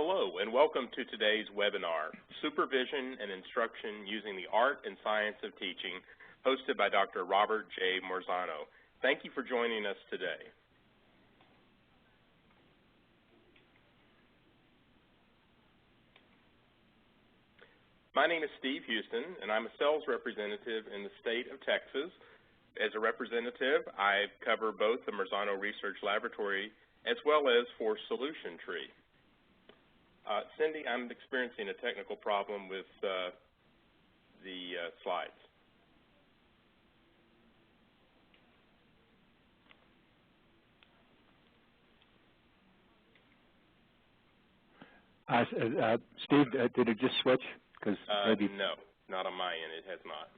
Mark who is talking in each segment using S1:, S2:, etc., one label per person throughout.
S1: Hello and welcome to today's webinar, Supervision and Instruction Using the Art and Science of Teaching, hosted by Dr. Robert J. Marzano. Thank you for joining us today. My name is Steve Houston, and I'm a sales representative in the state of Texas. As a representative, I cover both the Marzano Research Laboratory as well as for Solution Tree. Cindy, I'm experiencing a technical problem with the slides.
S2: Steve, did it just switch? Because
S1: no, not on my end. It has not.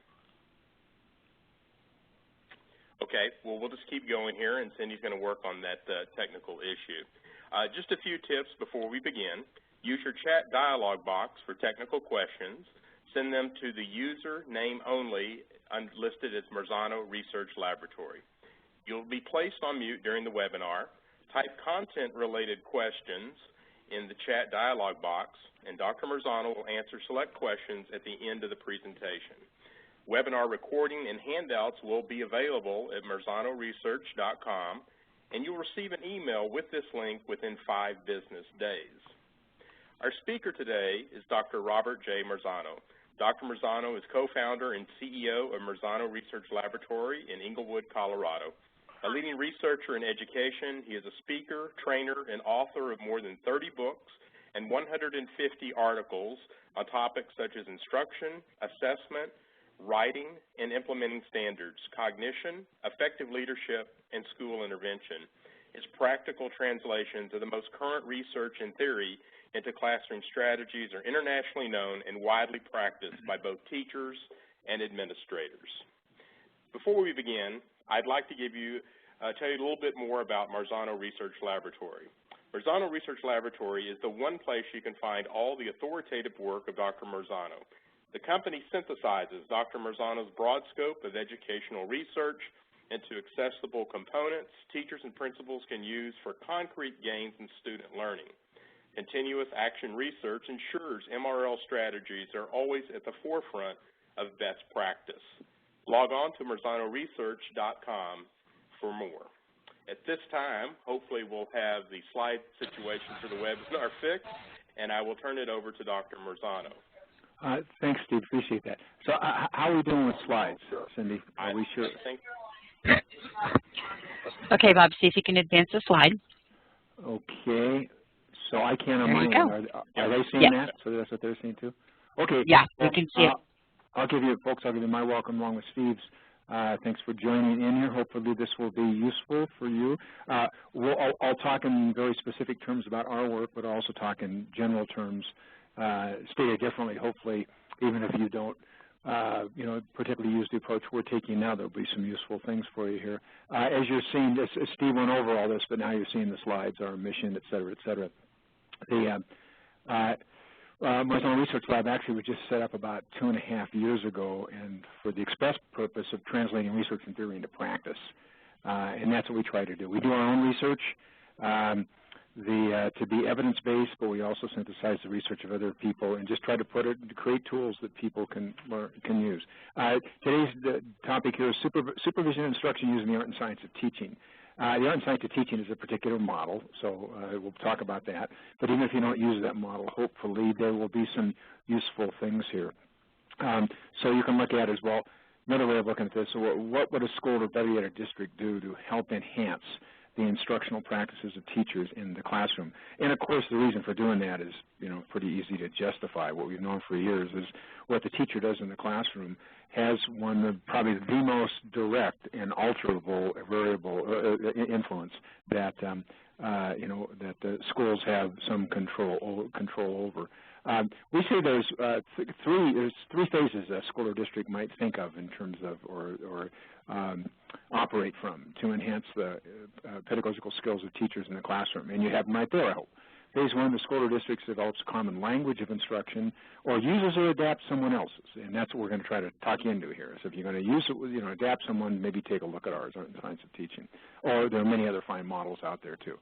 S1: Okay, well, we'll just keep going here, and Cindy's going to work on that technical issue. Just a few tips before we begin. Use your chat dialog box for technical questions. Send them to the user name only listed as Marzano Research Laboratory. You'll be placed on mute during the webinar. Type content-related questions in the chat dialog box, and Dr. Marzano will answer select questions at the end of the presentation. Webinar recording and handouts will be available at marzanoresearch.com, and you'll receive an email with this link within 5 business days. Our speaker today is Dr. Robert J. Marzano. Dr. Marzano is co-founder and CEO of Marzano Research Laboratory in Englewood, Colorado. A leading researcher in education, he is a speaker, trainer, and author of more than 30 books and 150 articles on topics such as instruction, assessment, writing, and implementing standards, cognition, effective leadership, and school intervention. His practical translations of the most current research and theory into classroom strategies are internationally known and widely practiced by both teachers and administrators. Before we begin, I'd like to tell you a little bit more about Marzano Research Laboratory. Marzano Research Laboratory is the one place you can find all the authoritative work of Dr. Marzano. The company synthesizes Dr. Marzano's broad scope of educational research into accessible components teachers and principals can use for concrete gains in student learning. Continuous action research ensures MRL strategies are always at the forefront of best practice. Log on to marzanoresearch.com for more. At this time, hopefully we'll have the slide situation for the webinar fixed, and I will turn it over to Dr. Marzano.
S2: Thanks, Steve. Appreciate that. So how are we doing with slides, Cindy? Are we sure?
S3: Okay, Bob, see if you can advance the slide.
S2: Okay. So I can on my end. Are they seeing that? So that's what they're seeing too? Okay.
S3: Yeah, we can see it.
S2: I'll give you my welcome along with Steve's. Thanks for joining in here. Hopefully this will be useful for you. I'll talk in very specific terms about our work, but also talk in general terms, stated differently, hopefully, even if you don't particularly use the approach we're taking now, there'll be some useful things for you here. As you're seeing this, Steve went over all this, but now you're seeing the slides, our mission, et cetera, et cetera. The Marzano Research Lab actually was just set up about 2.5 years ago, and for the express purpose of translating research and theory into practice. And that's what we try to do. We do our own research to be evidence-based, but we also synthesize the research of other people and just try to create tools that people can use. Today's topic here is supervision and instruction using the art and science of teaching. The art and science of teaching is a particular model, so we'll talk about that. But even if you don't use that model, hopefully there will be some useful things here. So you can look at as well, another way of looking at this, so what would a school or better yet a district do to help enhance the instructional practices of teachers in the classroom? And of course the reason for doing that is pretty easy to justify. What we've known for years is what the teacher does in the classroom has one of probably the most direct and alterable variable influence that that the schools have some control over. We say there's three phases a school or district might think of in terms of or operate from to enhance the pedagogical skills of teachers in the classroom. And you have them right there, I hope. Phase 1, the school or district develops common language of instruction or uses or adapts someone else's. And that's what we're going to try to talk you into here. So if you're going to use it, adapt someone, maybe take a look at ours, Art and Science of Teaching. Or there are many other fine models out there too.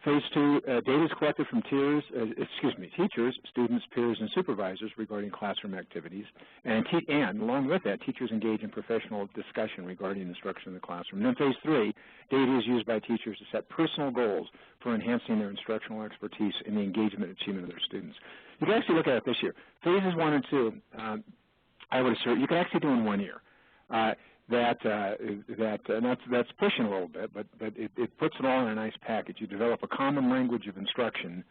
S2: Phase 2, data is collected from teachers, students, peers, and supervisors regarding classroom activities. And along with that, teachers engage in professional discussion regarding instruction in the classroom. And then Phase 3, data is used by teachers to set personal goals for enhancing their instructional expertise in the engagement and achievement of their students. You can actually look at it this year. Phases 1 and 2, I would assert, you can actually do in 1 year. That's pushing a little bit, but it puts it all in a nice package. You develop a common language of instruction,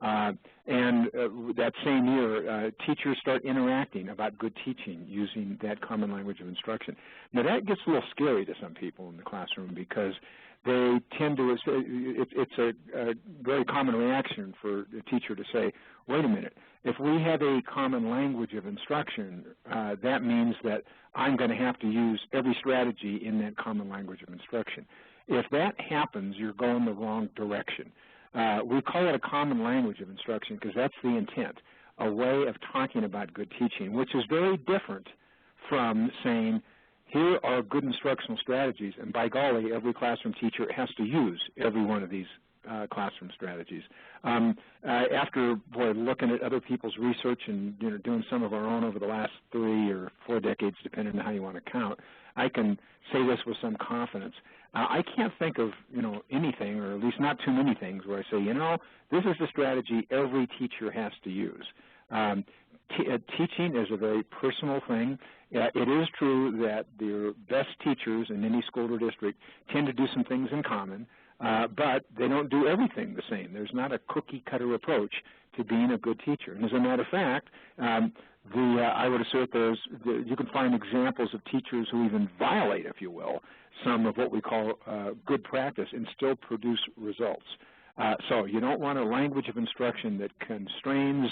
S2: and that same year, teachers start interacting about good teaching using that common language of instruction. Now, that gets a little scary to some people in the classroom because they tend to, it's a very common reaction for a teacher to say, wait a minute, if we have a common language of instruction, that means that I'm going to have to use every strategy in that common language of instruction. If that happens, you're going the wrong direction. We call it a common language of instruction because that's the intent, a way of talking about good teaching, which is very different from saying, here are good instructional strategies, and by golly, every classroom teacher has to use every one of these classroom strategies. After looking at other people's research and doing some of our own over the last 3 or 4 decades, depending on how you want to count, I can say this with some confidence. I can't think of anything, or at least not too many things, where I say, this is the strategy every teacher has to use. Teaching is a very personal thing. It is true that the best teachers in any school or district tend to do some things in common, but they don't do everything the same. There's not a cookie-cutter approach to being a good teacher. And as a matter of fact, I would assert you can find examples of teachers who even violate, if you will, some of what we call good practice and still produce results. So you don't want a language of instruction that constrains,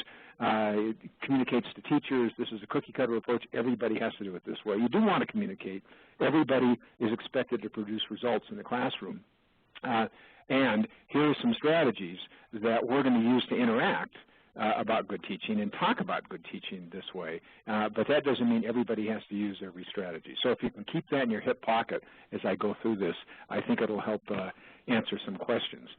S2: communicates to teachers, this is a cookie-cutter approach, everybody has to do it this way. You do want to communicate. Everybody is expected to produce results in the classroom. And here are some strategies that we're going to use to interact about good teaching and talk about good teaching this way. But that doesn't mean everybody has to use every strategy. So if you can keep that in your hip pocket as I go through this, I think it'll help answer some questions.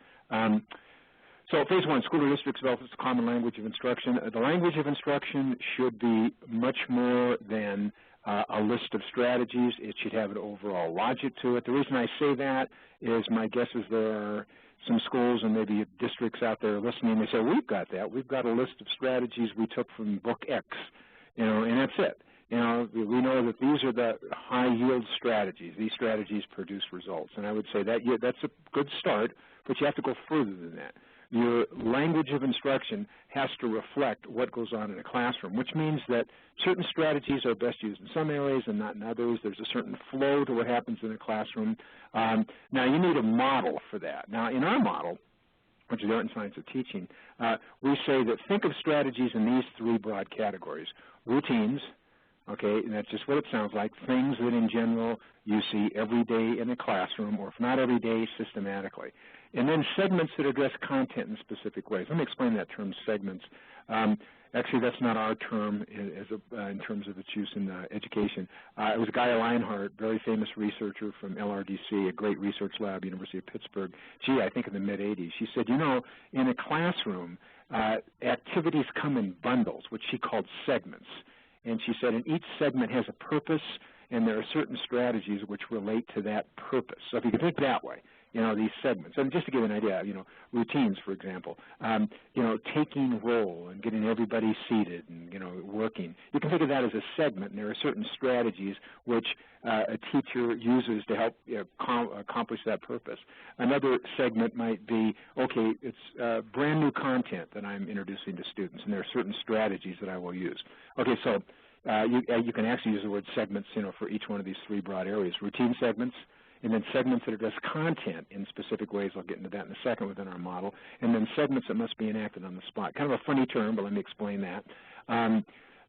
S2: So Phase 1, school or districts develops a common language of instruction. The language of instruction should be much more than a list of strategies. It should have an overall logic to it. The reason I say that is my guess is there are some schools and maybe districts out there listening. They say, we've got that. We've got a list of strategies we took from book X, and that's it. We know that these are the high-yield strategies. These strategies produce results. And I would say that that's a good start, but you have to go further than that. Your language of instruction has to reflect what goes on in a classroom, which means that certain strategies are best used in some areas and not in others. There's a certain flow to what happens in a classroom. Now, you need a model for that. Now, in our model, which is the art and science of teaching, we say that think of strategies in these 3 broad categories. Routines, okay, and that's just what it sounds like, things that in general you see every day in a classroom, or if not every day, systematically. And then segments that address content in specific ways. Let me explain that term, segments. Actually, that's not our term in terms of its use in education. It was Guy Leinhardt, very famous researcher from LRDC, a great research lab, University of Pittsburgh. I think in the mid-'80s. She said, in a classroom, activities come in bundles, which she called segments. And she said, and each segment has a purpose, and there are certain strategies which relate to that purpose. So if you can think that way, these segments. And just to give you an idea, routines, for example, taking roll and getting everybody seated and, working. You can think of that as a segment, and there are certain strategies which a teacher uses to help accomplish that purpose. Another segment might be, okay, it's brand new content that I'm introducing to students, and there are certain strategies that I will use. Okay, so you can actually use the word segments, for each one of these 3 broad areas. Routine segments, and then segments that address content in specific ways. I'll get into that in a second within our model. And then segments that must be enacted on the spot. Kind of a funny term, but let me explain that.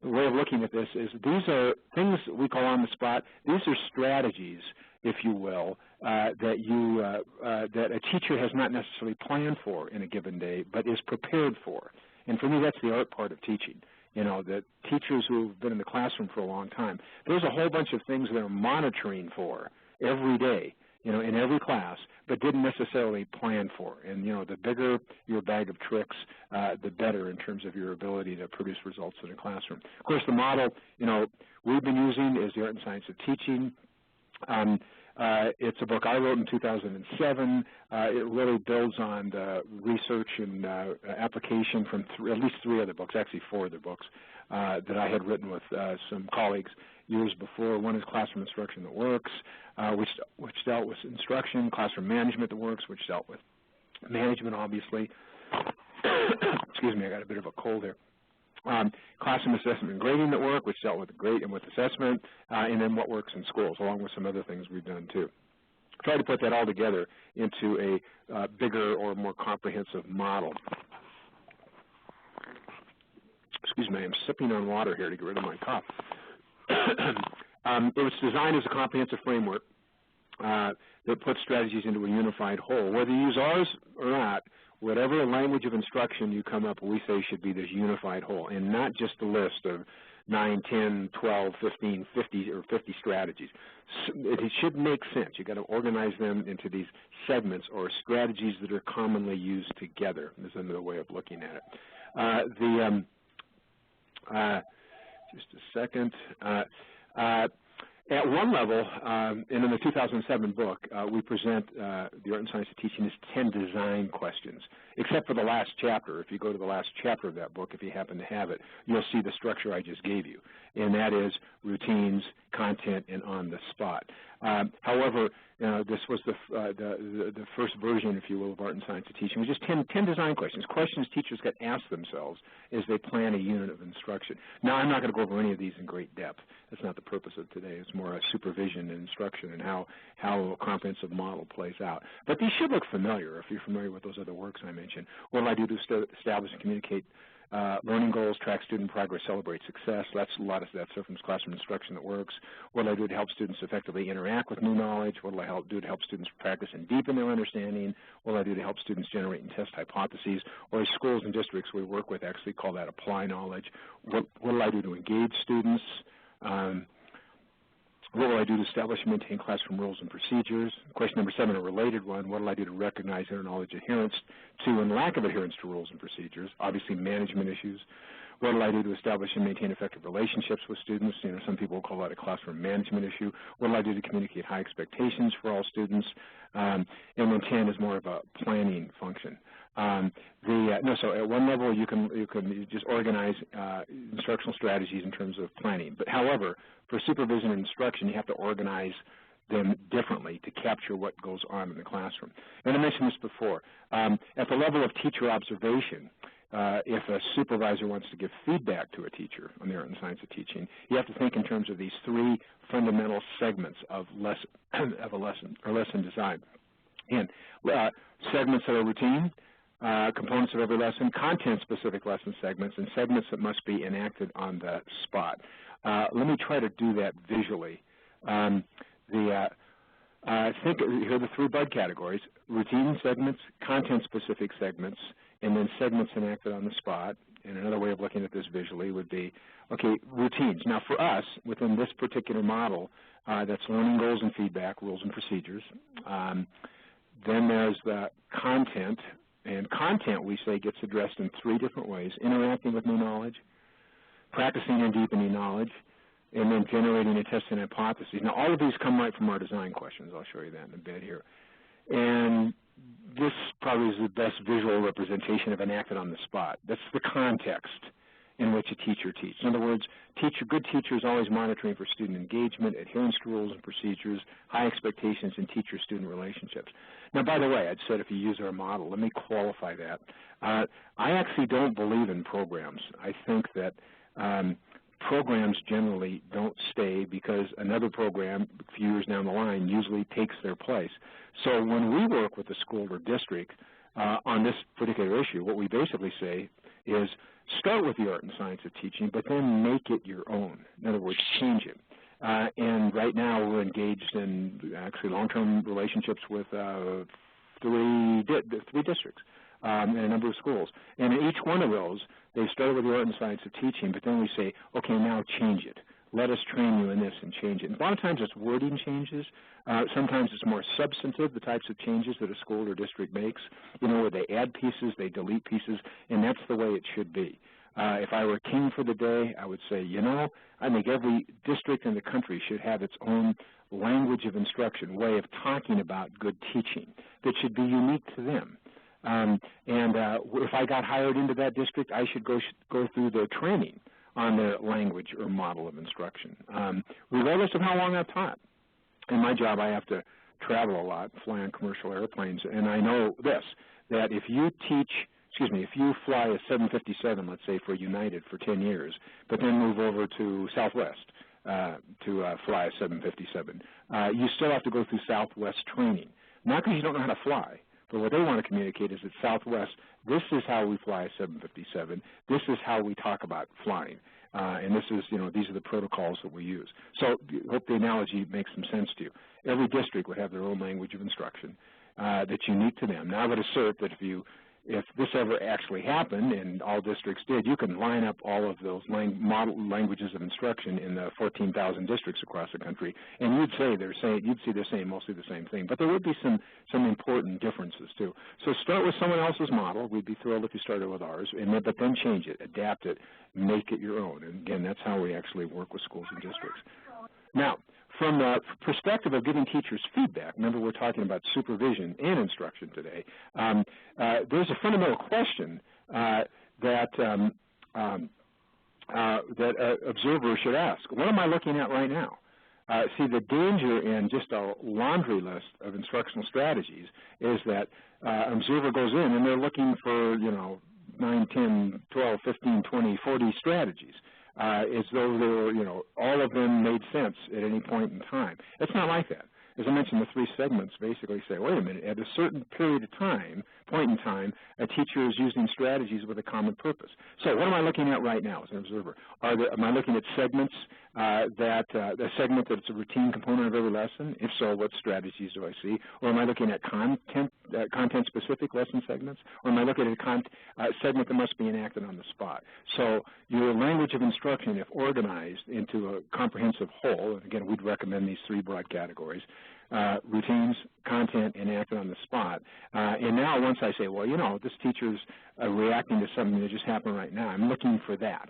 S2: The way of looking at this is these are things we call on the spot. These are strategies, if you will, that a teacher has not necessarily planned for in a given day, but is prepared for. And for me, that's the art part of teaching. The teachers who have been in the classroom for a long time, there's a whole bunch of things they're monitoring for every day, in every class, but didn't necessarily plan for. And, the bigger your bag of tricks, the better in terms of your ability to produce results in a classroom. Of course, the model, we've been using is The Art and Science of Teaching. It's a book I wrote in 2007. It really builds on the research and application from at least 3 other books, actually 4 other books, that I had written with some colleagues years before. One is Classroom Instruction That Works, which dealt with instruction, Classroom Management That Works, which dealt with management, obviously. Excuse me, I got a bit of a cold there. Classroom Assessment and Grading That Work, which dealt with grade and with assessment, and then What Works in Schools, along with some other things we've done too. Try to put that all together into a bigger or more comprehensive model. Excuse me, I'm sipping on water here to get rid of my cough. It was designed as a comprehensive framework that puts strategies into a unified whole. Whether you use ours or not, whatever language of instruction you come up with, we say should be this unified whole, and not just a list of 9, 10, 12, 15, 50, or 50 strategies. It should make sense. You've got to organize them into these segments or strategies that are commonly used together. Is another way of looking at it. Just a second. At one level, and in the 2007 book, we present The Art and Science of Teaching as 10 design questions, except for the last chapter. If you go to the last chapter of that book, if you happen to have it, you'll see the structure I just gave you, and that is routines, content, and on the spot. However, this was the first version, if you will, of Art and Science of Teaching. It was just 10 design questions, questions teachers got asked themselves as they plan a unit of instruction. Now, I'm not going to go over any of these in great depth. That's not the purpose of today. It's more a supervision and instruction and how a comprehensive model plays out. But these should look familiar if you're familiar with those other works I mentioned. What do I do to establish and communicate learning goals, track student progress, celebrate success? That's a lot of that stuff from Classroom Instruction That Works. What do I do to help students effectively interact with new knowledge? What do I do to help students practice and deepen their understanding? What do I do to help students generate and test hypotheses? Or as schools and districts we work with actually call that apply knowledge. What do I do to engage students? What will I do to establish and maintain classroom rules and procedures? Question number 7, a related one, what will I do to recognize inter-knowledge adherence to and lack of adherence to rules and procedures? Obviously, management issues. What will I do to establish and maintain effective relationships with students? Some people will call that a classroom management issue. What will I do to communicate high expectations for all students? And then 10 is more of a planning function. So at one level you can just organize instructional strategies in terms of planning. But however, for supervision and instruction, you have to organize them differently to capture what goes on in the classroom. And I mentioned this before. At the level of teacher observation, if a supervisor wants to give feedback to a teacher on the Art and Science of Teaching, you have to think in terms of these 3 fundamental segments of a lesson or lesson design. And segments that are routine, components of every lesson, content-specific lesson segments, and segments that must be enacted on the spot. Let me try to do that visually. Here are the 3 bud categories: routine segments, content-specific segments, and then segments enacted on the spot. And another way of looking at this visually would be, okay, routines. Now, for us, within this particular model, that's learning goals and feedback, rules and procedures. Then there's the content. And content, we say, gets addressed in 3 different ways: interacting with new knowledge, practicing and deepening knowledge, and then generating and testing hypotheses. Now, all of these come right from our design questions. I'll show you that in a bit here. And this probably is the best visual representation of enacted on the spot. That's the context in which a teacher teaches. In other words, good teacher is always monitoring for student engagement, adherence to rules and procedures, high expectations, and teacher-student relationships. Now, by the way, I'd said if you use our model, let me qualify that. I actually don't believe in programs. I think that programs generally don't stay because another program a few years down the line usually takes their place. So when we work with the school or district on this particular issue, what we basically say is start with the Art and Science of Teaching, but then make it your own. In other words, change it. And right now we're engaged in actually long-term relationships with 3 districts and a number of schools. And in each one of those, they started with the Art and Science of Teaching, but then we say, okay, now change it. let us train you in this and change it. And a lot of times it's wording changes. Sometimes it's more substantive, the types of changes that a school or district makes, where they add pieces, they delete pieces, and that's the way it should be. If I were king for the day, I would say, I think every district in the country should have its own language of instruction, way of talking about good teaching that should be unique to them. If I got hired into that district, I should go through their training on their language or model of instruction, regardless of how long I've taught. In my job, I have to travel a lot, fly on commercial airplanes, and I know this, that if you fly a 757, let's say, for United for 10 years, but then move over to Southwest to fly a 757, you still have to go through Southwest training. Not because you don't know how to fly, but what they want to communicate is that Southwest, this is how we fly a 757. This is how we talk about flying. And this is, these are the protocols that we use. So I hope the analogy makes some sense to you. Every district would have their own language of instruction that's unique to them. Now, I would assert that if this ever actually happened, and all districts did, you can line up all of those model languages of instruction in the 14,000 districts across the country, and you'd see they're saying mostly the same thing. But there would be some important differences too. So start with someone else's model. We'd be thrilled if you started with ours, but then change it, adapt it, make it your own. And again, that's how we actually work with schools and districts. Now, from the perspective of giving teachers feedback, remember we're talking about supervision and instruction today, there's a fundamental question that observers should ask. What am I looking at right now? See, the danger in just a laundry list of instructional strategies is that an observer goes in and they're looking for, 9, 10, 12, 15, 20, 40 strategies. As though they were, all of them made sense at any point in time. It's not like that. As I mentioned, the three segments basically say, wait a minute, at a certain point in time, a teacher is using strategies with a common purpose. So what am I looking at right now as an observer? Am I looking at segments a segment that's a routine component of every lesson? If so, what strategies do I see? Or am I looking at content-specific lesson segments? Or am I looking at a segment that must be enacted on the spot? So your language of instruction, if organized into a comprehensive whole, and again, we'd recommend these three broad categories, routines, content, enacted on the spot. And now once I say, well, this teacher's reacting to something that just happened right now, I'm looking for that,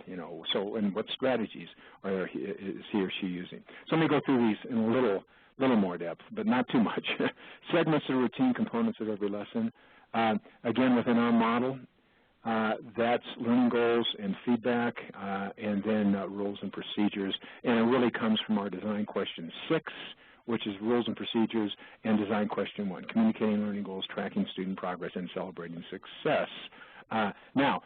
S2: so and what strategies is he or she using? So let me go through these in a little more depth, but not too much. Segments are routine components of every lesson. Again, within our model, that's learning goals and feedback, and then rules and procedures. And it really comes from our design question 6, which is rules and procedures, and design question 1, communicating learning goals, tracking student progress, and celebrating success. Now,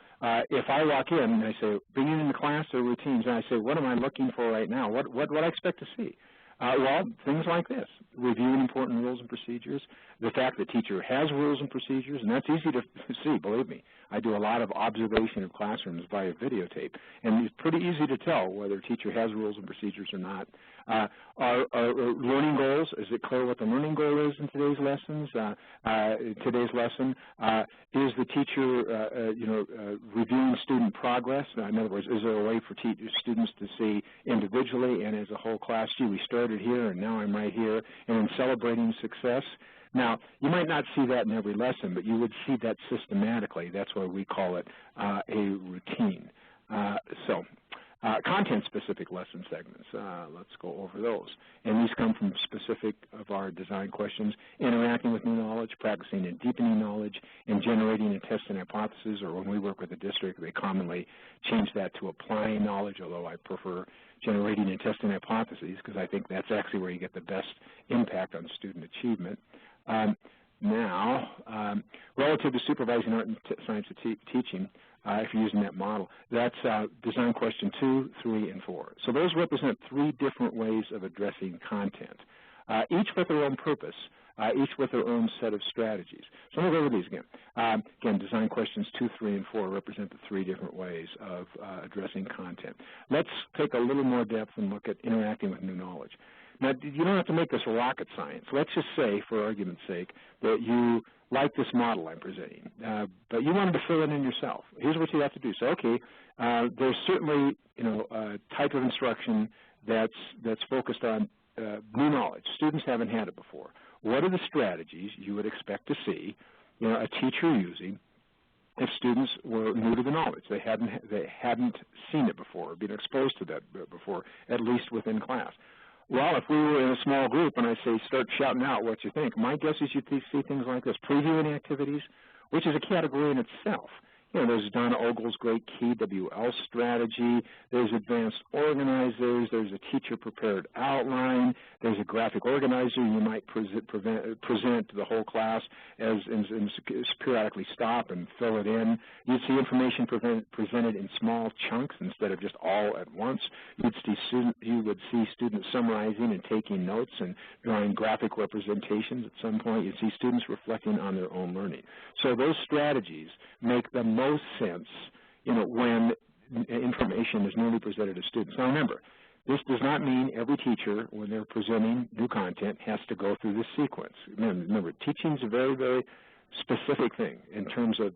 S2: if I walk in and I say, bring in the class or routines, and I say, what am I looking for right now? What would I expect to see? Well, things like this, reviewing important rules and procedures, the fact that teacher has rules and procedures, and that's easy to see, believe me. I do a lot of observation of classrooms via videotape, and it's pretty easy to tell whether a teacher has rules and procedures or not. Our learning goals, is it clear what the learning goal is in today's lessons? Today's lesson, is the teacher, reviewing student progress? In other words, is there a way for students to see individually and as a whole class, gee, we started here and now I'm right here, and then celebrating success? Now, you might not see that in every lesson, but you would see that systematically. That's why we call it a routine. Content-specific lesson segments, let's go over those. And these come from specific of our design questions, interacting with new knowledge, practicing and deepening knowledge, and generating and testing hypotheses, or when we work with a district, they commonly change that to applying knowledge, although I prefer generating and testing hypotheses because I think that's actually where you get the best impact on student achievement. Relative to supervising art and science of teaching, if you're using that model, that's design question 2, 3, and 4. So those represent 3 different ways of addressing content, each with their own purpose, each with their own set of strategies. So I'm going to go over these again. Again, design questions 2, 3, and 4 represent the 3 different ways of addressing content. Let's take a little more depth and look at interacting with new knowledge. Now, you don't have to make this rocket science. Let's just say, for argument's sake, that you like this model I'm presenting, but you wanted to fill it in yourself. Here's what you have to do. So, okay, there's certainly, a type of instruction that's focused on new knowledge. Students haven't had it before. What are the strategies you would expect to see, a teacher using if students were new to the knowledge? They hadn't seen it before, or been exposed to that before, at least within class. Well, if we were in a small group and I say start shouting out what you think, my guess is you'd see things like this: previewing activities, which is a category in itself. There's Donna Ogle's great KWL strategy. There's advanced organizers. There's a teacher-prepared outline. There's a graphic organizer. You might present to the whole class and periodically stop and fill it in. You'd see information presented in small chunks instead of just all at once. You would see students summarizing and taking notes and drawing graphic representations at some point. You'd see students reflecting on their own learning. So those strategies make the most sense, when information is newly presented to students. Now remember, this does not mean every teacher, when they're presenting new content, has to go through this sequence. Remember, teaching is a very, very specific thing in terms of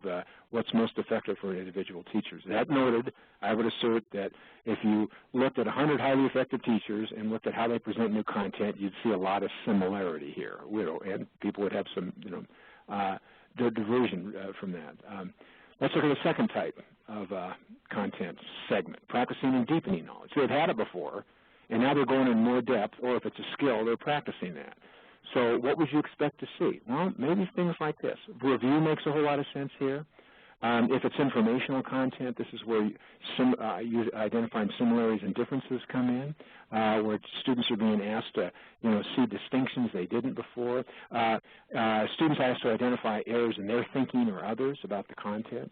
S2: what's most effective for individual teachers. That noted, I would assert that if you looked at 100 highly effective teachers and looked at how they present new content, you'd see a lot of similarity here, and people would have some, diversion from that. Let's look at the second type of content segment, practicing and deepening knowledge. They've had it before, and now they're going in more depth, or if it's a skill, they're practicing that. So what would you expect to see? Well, maybe things like this. Review makes a whole lot of sense here. If it's informational content, this is where identifying similarities and differences come in, where students are being asked to, see distinctions they didn't before. Students are asked to identify errors in their thinking or others about the content.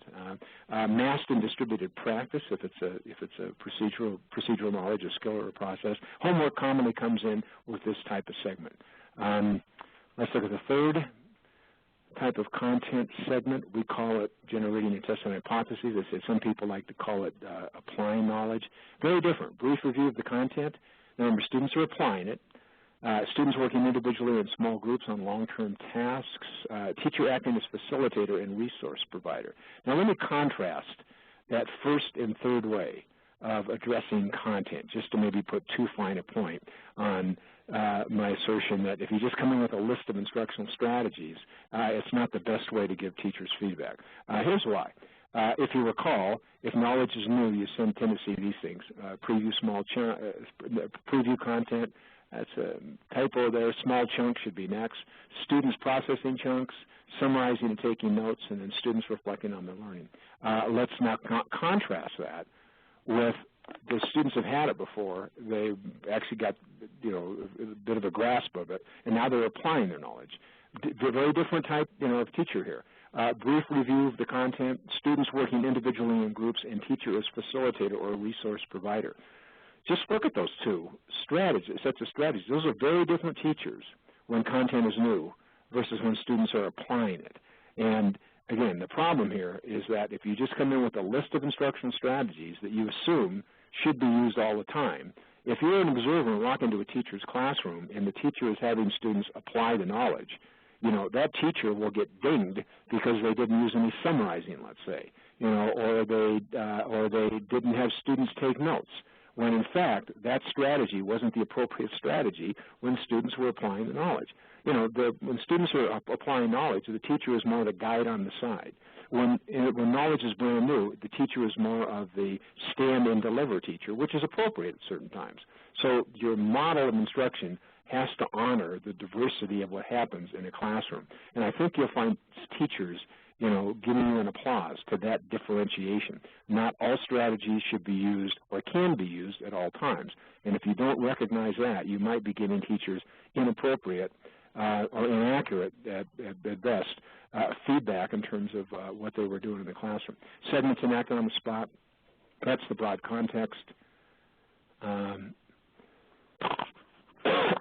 S2: Massed and distributed practice, if it's a procedural knowledge, a skill, or a process. Homework commonly comes in with this type of segment. Let's look at the third type of content segment. We call it generating and testing hypotheses. Some people like to call it applying knowledge. Very different. Brief review of the content. Remember, students are applying it. Students working individually in small groups on long-term tasks. Teacher acting as facilitator and resource provider. Now let me contrast that first and third way of addressing content, just to maybe put too fine a point on my assertion that if you just come in with a list of instructional strategies, it's not the best way to give teachers feedback. Here's why. If you recall, if knowledge is new, you tend to see these things. Preview content, that's a typo there. Small chunks should be next. Students processing chunks, summarizing and taking notes, and then students reflecting on their learning. Let's now contrast that with the students have had it before. They've actually got, a bit of a grasp of it, and now they're applying their knowledge. Very different type, of teacher here. Brief review of the content, students working individually in groups, and teacher as facilitator or resource provider. Just look at those two sets of strategies. Those are very different teachers when content is new versus when students are applying it. And again, the problem here is that if you just come in with a list of instructional strategies that you assume should be used all the time, if you're an observer and walk into a teacher's classroom and the teacher is having students apply the knowledge, that teacher will get dinged because they didn't use any summarizing, let's say, or they didn't have students take notes, when in fact that strategy wasn't the appropriate strategy when students were applying the knowledge. When students are applying knowledge, the teacher is more the guide on the side. When knowledge is brand new, the teacher is more of the stand and deliver teacher, which is appropriate at certain times. So your model of instruction has to honor the diversity of what happens in a classroom. And I think you'll find teachers, giving you an applause to that differentiation. Not all strategies should be used or can be used at all times. And if you don't recognize that, you might be giving teachers inappropriate or inaccurate at best feedback in terms of what they were doing in the classroom. Segments enacted on the spot, that's the broad context.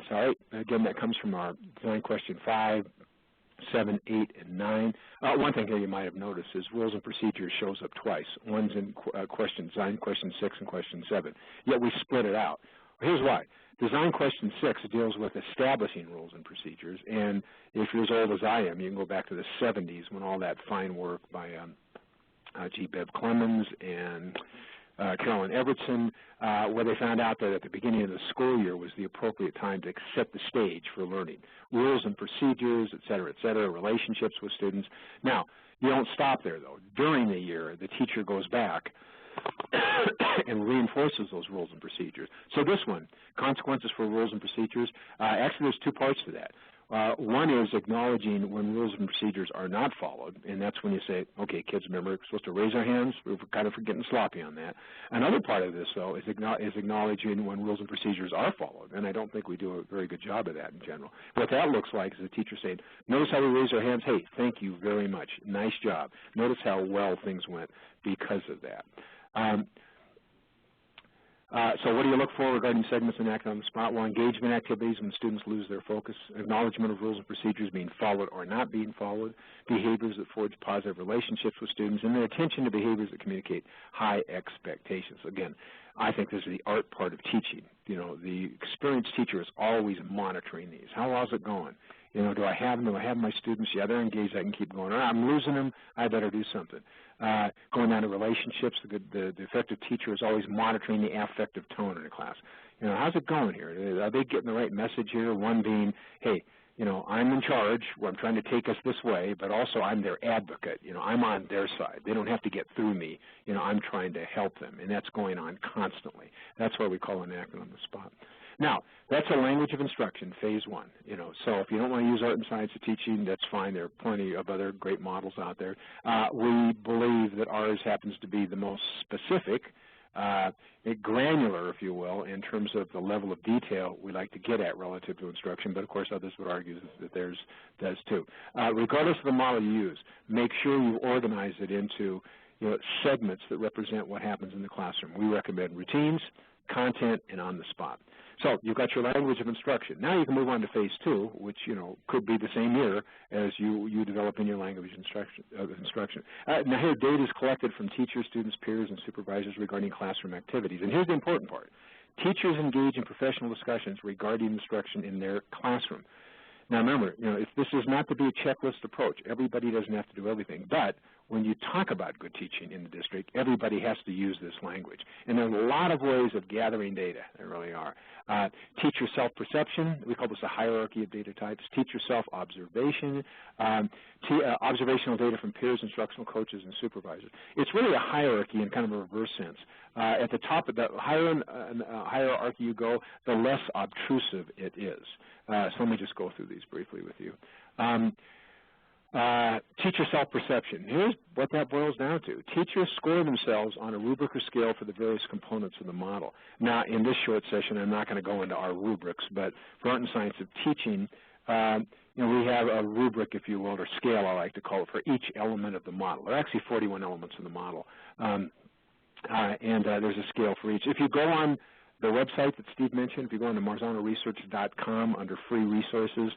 S2: Sorry, again, that comes from our design question 5, 7, 8, and 9. One thing here you might have noticed is rules and procedures shows up twice. One's in design question 6 and question 7, yet we split it out. Here's why. Design question 6 deals with establishing rules and procedures, and if you're as old as I am, you can go back to the 70s when all that fine work by G. Bev Clemens and Carolyn Evertson, where they found out that at the beginning of the school year was the appropriate time to set the stage for learning. Rules and procedures, et cetera, relationships with students. Now, you don't stop there, though. During the year, the teacher goes back and reinforces those rules and procedures. So this one, consequences for rules and procedures, actually there's two parts to that. One is acknowledging when rules and procedures are not followed, and that's when you say, okay, kids, remember, we're supposed to raise our hands. We're kind of getting sloppy on that. Another part of this, though, is acknowledging when rules and procedures are followed, and I don't think we do a very good job of that in general. What that looks like is the teacher saying, notice how we raise our hands. Hey, thank you very much. Nice job. Notice how well things went because of that. So what do you look for regarding segments enacted on the spot? Well, engagement activities when students lose their focus, acknowledgement of rules and procedures being followed or not being followed, behaviors that forge positive relationships with students, and their attention to behaviors that communicate high expectations. Again, I think this is the art part of teaching. You know, the experienced teacher is always monitoring these. How well is it going? You know, do I have them? Do I have my students? Yeah, they're engaged. I can keep going. I'm losing them. I better do something. Going down to relationships, the effective teacher is always monitoring the affective tone in the class. You know, how's it going here? Are they getting the right message here? One being, hey, you know, I'm in charge. I'm trying to take us this way, but also I'm their advocate. You know, I'm on their side. They don't have to get through me. You know, I'm trying to help them, and that's going on constantly. That's why we call an act on the spot. Now, that's a language of instruction, phase one. You know, so if you don't want to use art and science of teaching, that's fine. There are plenty of other great models out there. We believe that ours happens to be the most specific, granular, if you will, in terms of the level of detail we like to get at relative to instruction, but of course others would argue that theirs does too. Regardless of the model you use, make sure you organize it into segments that represent what happens in the classroom. We recommend routines, content, and on the spot. So you've got your language of instruction. Now you can move on to phase two, which could be the same year as you develop in your language of instruction. Now here, data is collected from teachers, students, peers, and supervisors regarding classroom activities. And here's the important part. Teachers engage in professional discussions regarding instruction in their classroom. Now remember, this is not to be a checklist approach. Everybody doesn't have to do everything. But when you talk about good teaching in the district, everybody has to use this language. And there are a lot of ways of gathering data. There really are. Teacher self-perception, we call this a hierarchy of data types. Teacher self-observation, observational data from peers, instructional coaches, and supervisors. It's really a hierarchy in kind of a reverse sense. At the top of the hierarchy you go, the less obtrusive it is. So let me just go through these briefly with you. Teacher self-perception. Here's what that boils down to. Teachers score themselves on a rubric or scale for the various components of the model. Now, in this short session, I'm not going to go into our rubrics, but for art and science of teaching, we have a rubric, if you will, or scale, I like to call it, for each element of the model. There are actually 41 elements in the model, and there's a scale for each. If you go on the website that Steve mentioned, if you go on to marzanoresearch.com under free resources,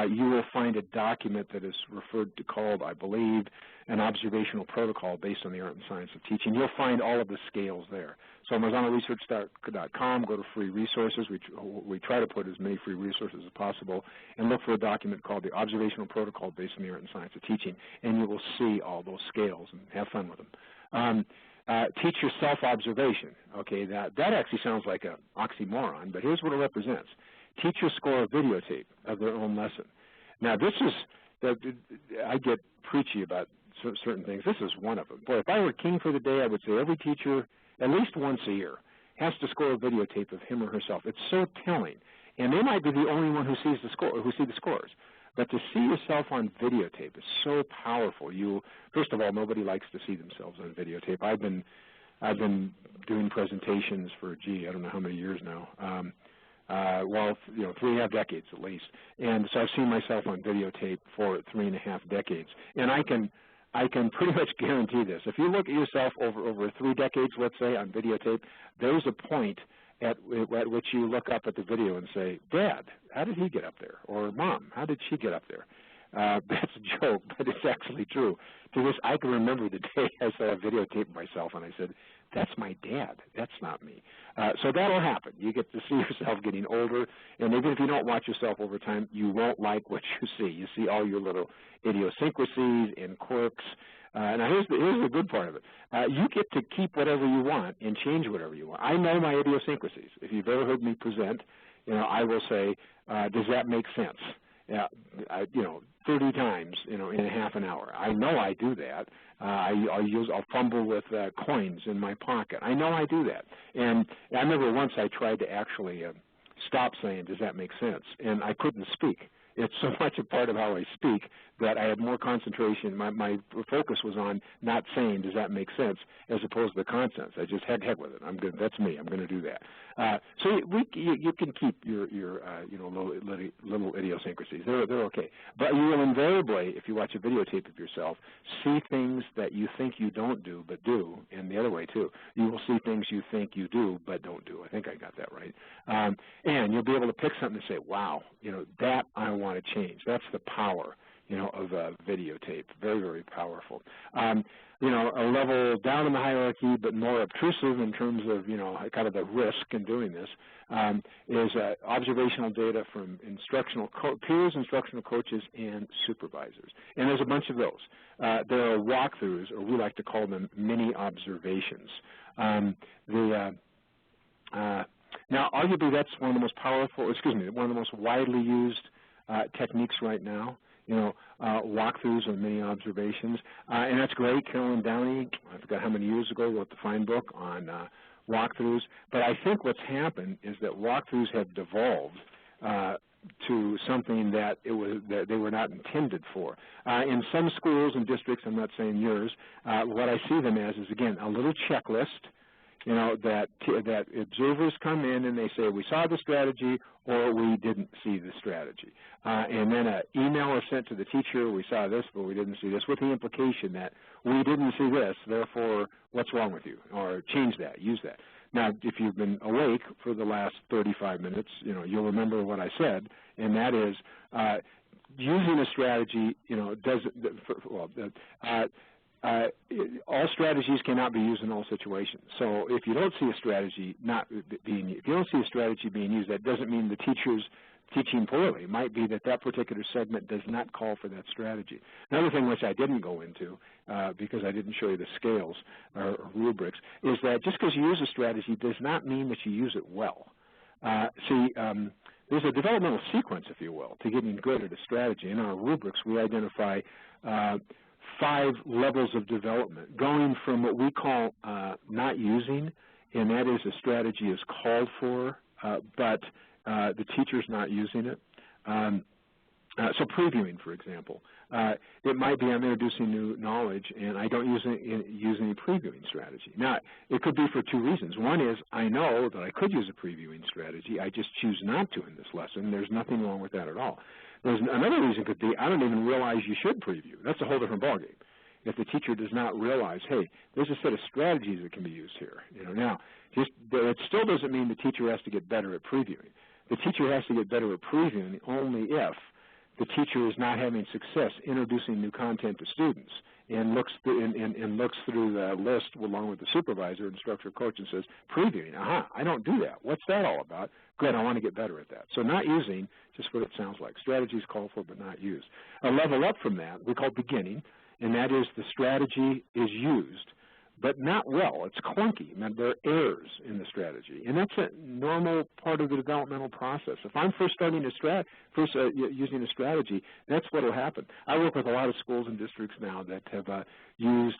S2: you will find a document that is referred to called, I believe, an observational protocol based on the art and science of teaching. You'll find all of the scales there. So marzanoresearch.com, go to free resources. We try to put as many free resources as possible, and look for a document called the observational protocol based on the art and science of teaching, and you will see all those scales and have fun with them. Teacher self-observation. Okay, that actually sounds like an oxymoron, but here's what it represents. Teachers score a videotape of their own lesson. Now, this is, I get preachy about certain things. This is one of them. Boy, if I were king for the day, I would say every teacher, at least once a year, has to score a videotape of him or herself. It's so telling. And they might be the only one who sees the score, who see the scores. But to see yourself on videotape is so powerful. First of all, nobody likes to see themselves on videotape. I've been doing presentations for, I don't know how many years now. 3.5 decades at least. And so I've seen myself on videotape for 3.5 decades. And I can pretty much guarantee this. If you look at yourself over 3 decades, let's say, on videotape, there's a point at which you look up at the video and say, Dad, how did he get up there? Or Mom, how did she get up there? That's a joke, but it's actually true. To this, I can remember the day I saw a videotape of myself and I said, that's my dad, that's not me. So that'll happen. You get to see yourself getting older, and even if you don't watch yourself over time, you won't like what you see. You see all your little idiosyncrasies and quirks. Now, here's the good part of it. You get to keep whatever you want and change whatever you want. I know my idiosyncrasies. If you've ever heard me present, I will say, does that make sense? 30 times, in a half an hour. I know I do that. I'll fumble with coins in my pocket. I know I do that. And I remember once I tried to actually stop saying, does that make sense? And I couldn't speak. It's so much a part of how I speak that I had more concentration. My focus was on not saying, does that make sense, as opposed to the contents. I just heck with it. I'm good. That's me. I'm going to do that. So you can keep your little idiosyncrasies. They're okay. But you will invariably, if you watch a videotape of yourself, see things that you think you don't do but do, and the other way too. You will see things you think you do but don't do. I think I got that right. And you'll be able to pick something and say, wow, that I want to change. That's the power, of a videotape. Very, very powerful. A level down in the hierarchy, but more obtrusive in terms of, kind of the risk in doing this, is observational data from peers, instructional coaches, and supervisors. And there's a bunch of those. There are walkthroughs, or we like to call them mini observations. Now, arguably, that's one of the most one of the most widely used techniques right now. Walkthroughs or mini observations, and that's great. Carolyn Downey, I forgot how many years ago, wrote the fine book on walkthroughs. But I think what's happened is that walkthroughs have devolved to something that they were not intended for. In some schools and districts, I'm not saying yours, what I see them as is, again, a little checklist. That observers come in and they say, we saw the strategy or we didn't see the strategy. And then an email is sent to the teacher, we saw this but we didn't see this, with the implication that we didn't see this, therefore what's wrong with you? Or change that, use that. Now, if you've been awake for the last 35 minutes, you'll remember what I said, and that is using a strategy, all strategies cannot be used in all situations. So if you don't see a strategy being used, that doesn't mean the teacher's teaching poorly. It might be that particular segment does not call for that strategy. Another thing which I didn't go into, because I didn't show you the scales or rubrics, is that just because you use a strategy does not mean that you use it well. There's a developmental sequence, if you will, to getting good at a strategy. In our rubrics, we identify 5 levels of development, going from what we call not using, and that is a strategy is called for, but the teacher's not using it. So previewing, for example. It might be I'm introducing new knowledge and I don't use any previewing strategy. Now, it could be for 2 reasons. One is I know that I could use a previewing strategy. I just choose not to in this lesson. There's nothing wrong with that at all. There's another reason could be I don't even realize you should preview. That's a whole different ballgame. If the teacher does not realize, hey, there's a set of strategies that can be used here. Now, it still doesn't mean the teacher has to get better at previewing. The teacher has to get better at previewing only if the teacher is not having success introducing new content to students and looks through the list along with the supervisor, instructor, coach, and says, previewing, I don't do that. What's that all about? Good, I want to get better at that. So not using, just what it sounds like. Strategies called for but not used. A level up from that, we call beginning, and that is the strategy is used, but not well. It's clunky. There are errors in the strategy, and that's a normal part of the developmental process. If I'm first starting using a strategy, that's what will happen. I work with a lot of schools and districts now that have used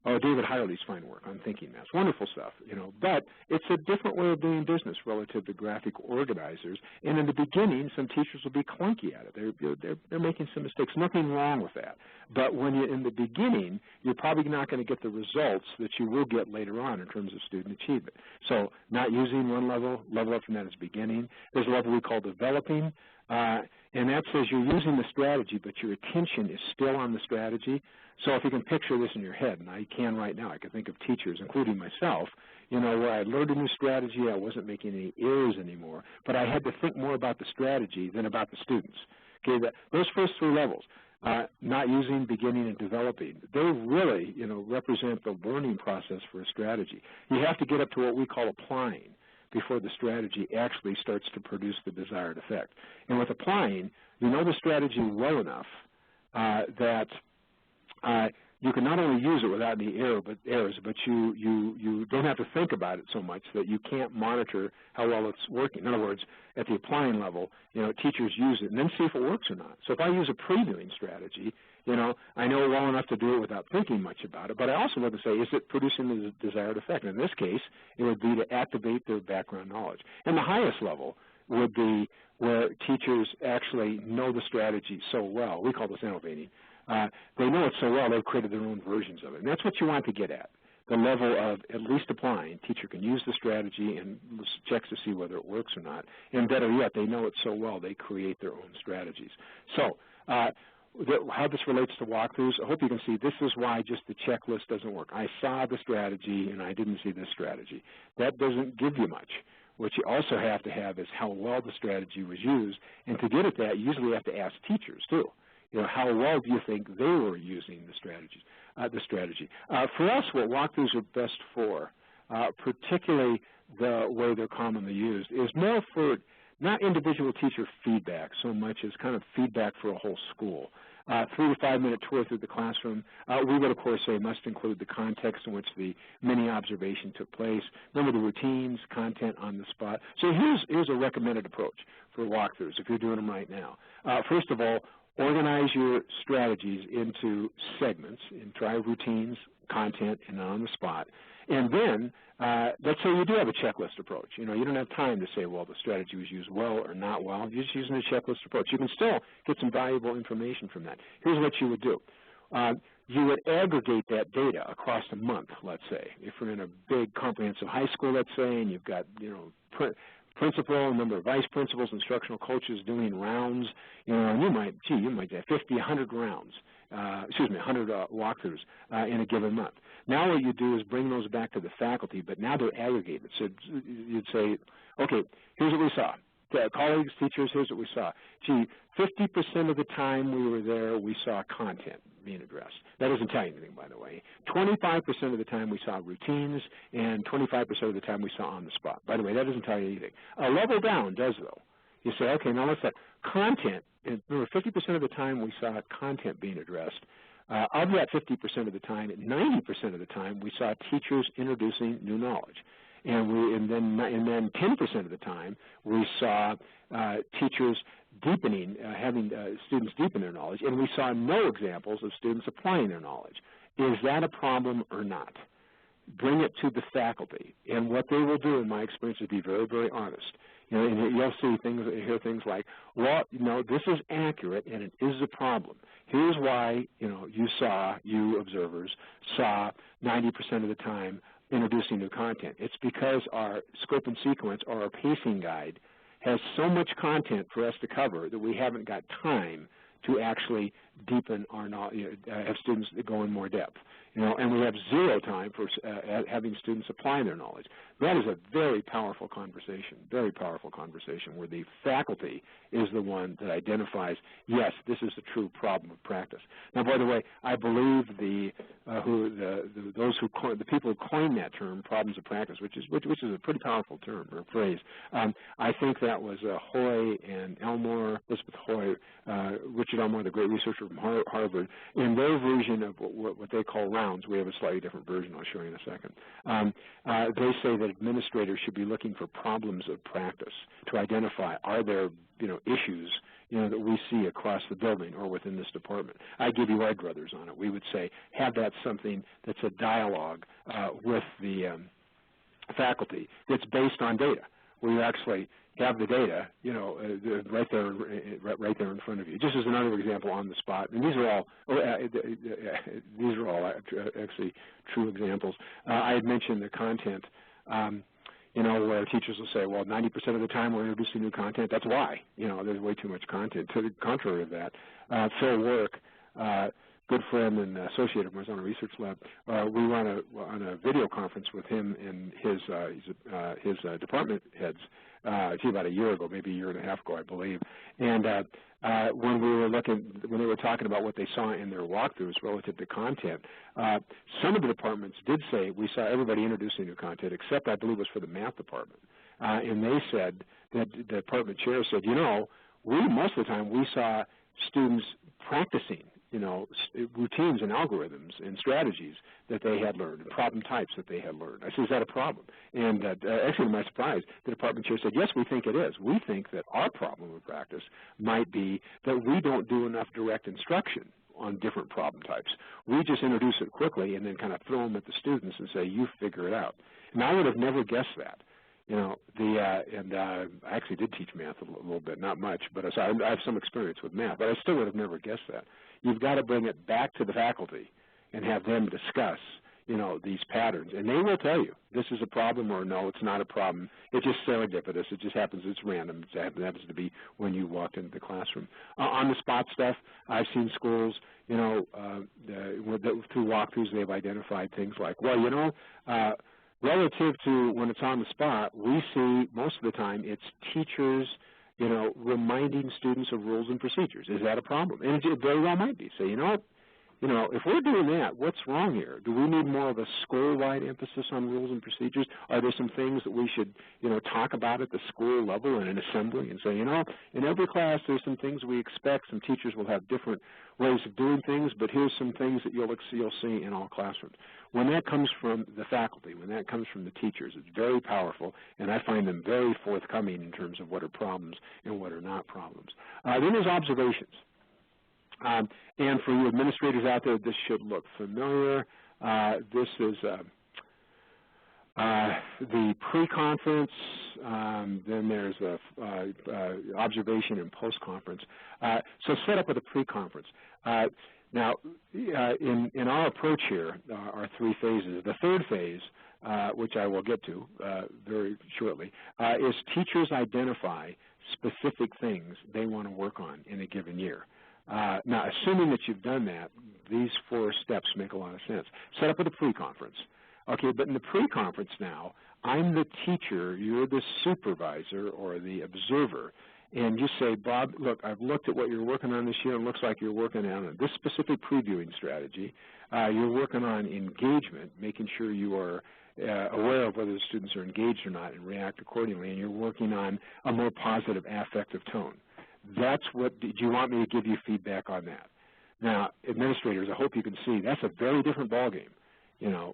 S2: David Hirely's fine work on thinking maps. Wonderful stuff, but it's a different way of doing business relative to graphic organizers. And in the beginning, some teachers will be clunky at it. They're making some mistakes. Nothing wrong with that. But when you're in the beginning, you're probably not going to get the results that you will get later on in terms of student achievement. So not using one level up from that is beginning. There's a level we call developing. And that says you're using the strategy, but your attention is still on the strategy. So if you can picture this in your head, and I can right now, I can think of teachers, including myself, where I learned a new strategy, I wasn't making any errors anymore, but I had to think more about the strategy than about the students. Okay, those first 3 levels, not using, beginning, and developing, they really, represent the learning process for a strategy. You have to get up to what we call applying before the strategy actually starts to produce the desired effect. And with applying, you know the strategy well enough that you can not only use it without any errors, but you don't have to think about it so much that you can't monitor how well it's working. In other words, at the applying level, teachers use it and then see if it works or not. So if I use a previewing strategy, I know well enough to do it without thinking much about it, but I also look and say, is it producing the desired effect? And in this case, it would be to activate their background knowledge. And the highest level would be where teachers actually know the strategy so well. We call this innovating. They know it so well they've created their own versions of it. And that's what you want to get at, the level of at least applying. Teacher can use the strategy and checks to see whether it works or not. And better yet, they know it so well they create their own strategies. So how this relates to walkthroughs, I hope you can see this is why just the checklist doesn't work. I saw the strategy and I didn't see this strategy. That doesn't give you much. What you also have to have is how well the strategy was used. And to get at that, you usually have to ask teachers too. How well do you think they were using the strategy? For us, what walkthroughs are best for, particularly the way they're commonly used, is more for not individual teacher feedback so much as kind of feedback for a whole school. 3 to 5 minute tour through the classroom. We would, of course, say must include the context in which the mini observation took place. Remember the routines, content on the spot. So here's a recommended approach for walkthroughs if you're doing them right now. First of all, organize your strategies into segments and try routines, content, and on the spot. And then, let's say you do have a checklist approach. You don't have time to say, well, the strategy was used well or not well. You're just using a checklist approach. You can still get some valuable information from that. Here's what you would do. You would aggregate that data across a month, let's say. If we're in a big comprehensive high school, let's say, and you've got, principal, a number of vice principals, instructional coaches doing rounds, and you might have 50, 100 rounds, 100 walkthroughs in a given month. Now what you do is bring those back to the faculty, but now they're aggregated. So you'd say, okay, here's what we saw. Colleagues, teachers, here's what we saw. 50% of the time we were there, we saw content being addressed. That doesn't tell you anything, by the way. 25% of the time we saw routines, and 25% of the time we saw on the spot. By the way, that doesn't tell you anything. A level down does, though. You say, okay, now let's say content. Remember, 50% of the time we saw content being addressed. Of that 50% of the time, 90% of the time we saw teachers introducing new knowledge. And then 10% of the time we saw teachers deepening, having students deepen their knowledge, and we saw no examples of students applying their knowledge. Is that a problem or not? Bring it to the faculty, and what they will do, in my experience, is be very, very honest. And you'll see things, hear things like, well, this is accurate, and it is a problem. Here's why, you observers saw 90% of the time introducing new content. It's because our scope and sequence, or our pacing guide, has so much content for us to cover that we haven't got time to actually deepen our knowledge, have students go in more depth. And we have zero time for having students applying their knowledge. That is a very powerful conversation where the faculty is the one that identifies, yes, this is a true problem of practice. Now, by the way, I believe the people who coined that term, problems of practice, which is a pretty powerful term or phrase. I think that was Hoy and Elmore, Elizabeth Hoy, Richard Elmore, the great researcher from Harvard, in their version of what they call rounds. We have a slightly different version I'll show you in a second. They say that administrators should be looking for problems of practice to identify, are there issues that we see across the building or within this department. I give you our druthers on it. We would say have that something that's a dialogue with the faculty that's based on data, where you actually have the data, right there in front of you. Just as another example on the spot, and these are all actually true examples. I had mentioned the content. Where teachers will say, well, 90% of the time we're introducing new content. That's why, there's way too much content. To the contrary of that, Phil Work, good friend and associate of mine, on a research lab, we were on a video conference with him and his department heads, about a year ago, maybe a year and a half ago, I believe. And when they were talking about what they saw in their walkthroughs relative to content, some of the departments did say we saw everybody introducing new content, except I believe it was for the math department. And they said that the department chair said, most of the time we saw students practicing routines and algorithms and strategies that they had learned and problem types that they had learned. I said, is that a problem? And actually, to my surprise, the department chair said, yes, we think it is. We think that our problem with practice might be that we don't do enough direct instruction on different problem types. We just introduce it quickly and then kind of throw them at the students and say, you figure it out. And I would have never guessed that. I actually did teach math a little bit, not much, but I have some experience with math, but I still would have never guessed that. You've got to bring it back to the faculty and have them discuss, these patterns, and they will tell you this is a problem or no, it's not a problem. It's just serendipitous. It just happens. It's random. It happens to be when you walked into the classroom. On the spot stuff, I've seen schools, through walkthroughs, they've identified things like, well, relative to when it's on the spot, we see most of the time it's teachers, reminding students of rules and procedures. Is that a problem? And it very well might be. So, if we're doing that, what's wrong here? Do we need more of a school-wide emphasis on rules and procedures? Are there some things that we should, talk about at the school level and in assembly and say, in every class there's some things we expect. Some teachers will have different ways of doing things, but here's some things that you'll see in all classrooms. When that comes from the faculty, when that comes from the teachers, it's very powerful, and I find them very forthcoming in terms of what are problems and what are not problems. Then there's observations. And for you administrators out there, this should look familiar. This is the pre-conference. Then there's observation and post-conference. So set up with a pre-conference. Now, in our approach here, our three phases, the third phase, which I will get to very shortly, is teachers identify specific things they want to work on in a given year. Now, assuming that you've done that, these 4 steps make a lot of sense. Set up with a pre-conference. Okay, but in the pre-conference now, I'm the teacher, you're the supervisor or the observer, and you say, Bob, look, I've looked at what you're working on this year, and it looks like you're working on this specific previewing strategy. You're working on engagement, making sure you are aware of whether the students are engaged or not and react accordingly, and you're working on a more positive affective tone. That's what, do you want me to give you feedback on that? Now, administrators, I hope you can see that's a very different ballgame,